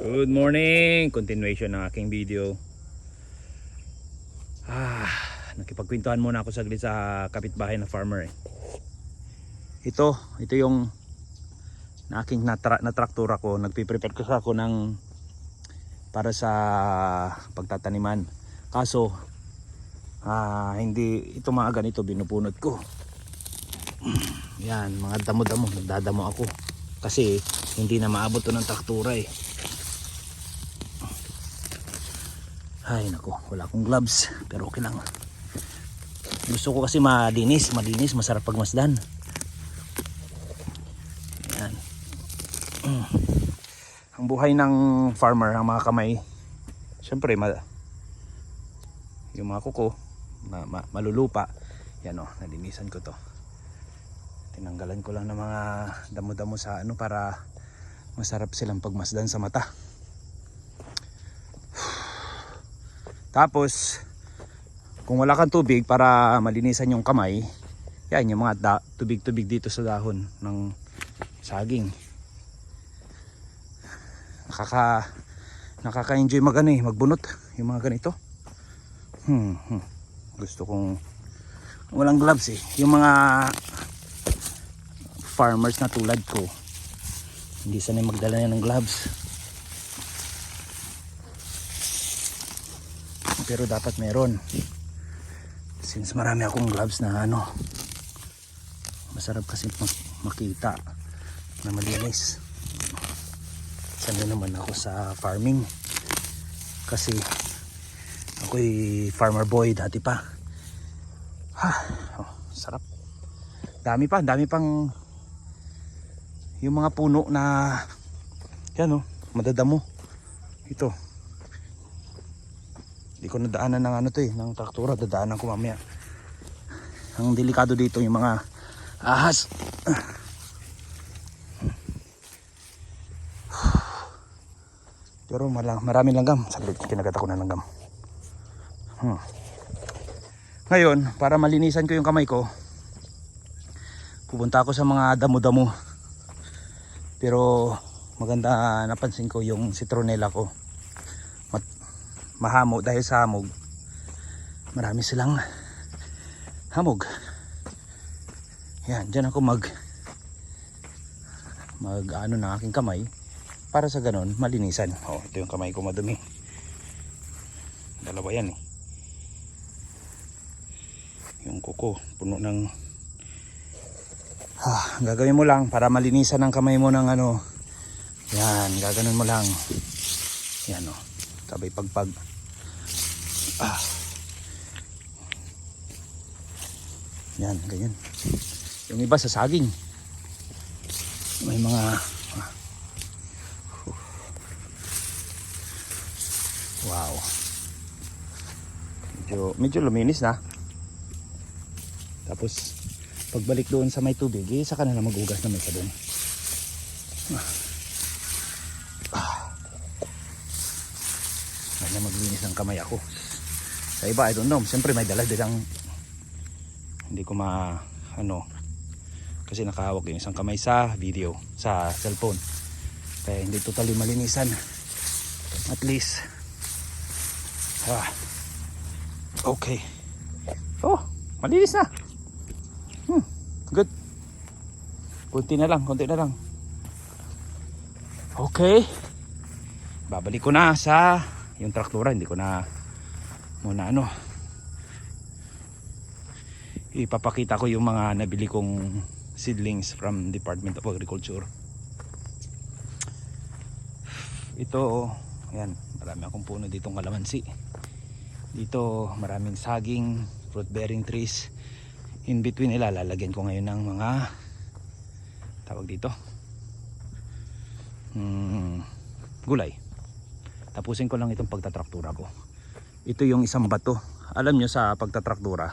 Good morning! Continuation ng aking video. Nakipagkwentuhan muna ako saglit sa kapitbahay na farmer Ito yung na aking natraktura ko. Nagpiprepare ko ako ng para sa pagtataniman. Kaso hindi ito mga ganito binubunot ko. Yan, mga damo-damo, nagdadamo ako. Kasi hindi na maabot to ng traktura Ay nako, wala akong gloves pero okay lang. Gusto ko kasi malinis, masarap pagmasdan. Yan. Ang buhay ng farmer, ang mga kamay, syempre yung mga kuko malulupa. Yan nalinisan ko to. Tinanggalan ko lang ng mga damo-damo sa para masarap silang pagmasdan sa mata. Tapos kung wala kang tubig para malinisan yung kamay, yan yung mga tubig-tubig dito sa dahon ng saging. Nakaka-enjoy magbunot yung mga ganito. Gusto kong walang gloves Yung mga farmers na tulad ko, hindi sanay magdala ng gloves. Pero dapat meron. Since marami akong gloves na masarap kasi makita na malinis. Sanay naman ako sa farming. Kasi ako'y farmer boy dati pa. Sarap. Dami pang yung mga puno na yan madadamo. Ito. Hindi ko nadaanan ng ng traktura, dadaanan ko mamaya. Ang delikado dito yung mga ahas. Pero maraming langgam. Saglit, kinagat ako ng langgam. Ngayon, para malinisan ko yung kamay ko, pupunta ako sa mga damo-damo. Pero maganda napansin ko yung citronella ko. Mahamog dahil sa hamog. Marami silang hamog. Yan, dyan ako mag ng aking kamay para sa ganon malinisan. Ito yung kamay ko madumi. Dalawa yan Yung kuko puno ng gagawin mo lang para malinisan ang kamay mo ng yan, gaganon mo lang. Yan sabay pagpag. Yan, ganyan. Yung iba sa saging. May mga wow. Medyo luminis na. Tapos pagbalik doon sa may tubig, saka na magugas na may sabon. Na maglinis ng kamay ako. Sa iba I don't know, siyempre may dala-dalang hindi ko kasi nakahawak yung isang kamay sa video, sa cellphone, kaya hindi totally malinisan. At least okay. Malinis na. Good. Konti na lang. Okay, babalik ko na sa yung traktura. Hindi ko na muna ipapakita ko yung mga nabili kong seedlings from Department of Agriculture. Ito yan, marami akong puno ditong kalamansi. Dito maraming saging, fruit bearing trees. In between nila lalagyan ko ngayon ng mga tawag dito gulay. Tapusin ko lang itong pagtatraktura ko. Ito yung isang bato. Alam nyo sa pagtatraktura,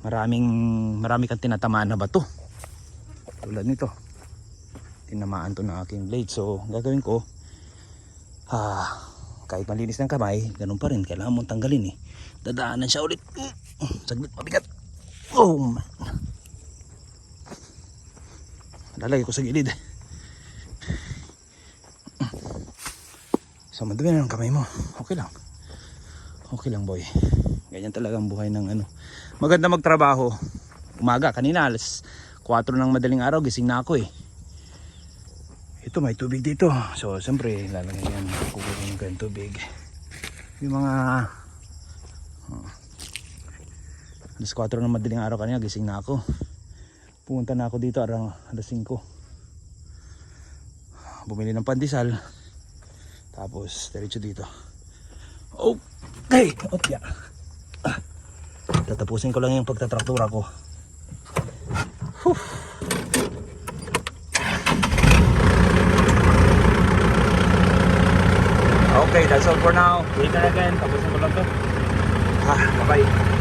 marami kang tinatamaan na bato. Tulad nito. Tinamaan to ng aking blade. So gagawin ko, kahit malinis ng kamay, ganun pa rin. Kailangan mong tanggalin Dadaanan siya ulit. Saglit, mabigat. Lalagay ko sa gilid. So madumi na ng kamay mo. Okay lang. Okay lang boy. Ganyan talaga ang buhay ng ano. Maganda magtrabaho. Umaga, kanina alas 4 ng madaling araw, gising na ako eh. Ito may tubig dito. So siyempre lalagay yan. Kukunin ko yung tubig. Yung mga alas 4 ng madaling araw kanina, gising na ako. Pumunta na ako dito around alas 5. Bumili ng pandesal. Tapos diretso dito. Okay. Opya. Tatapusin ko lang yung pagtatraktura ko. Okay, that's all for now. Later again. Tapusin ko lang to. Bye-bye.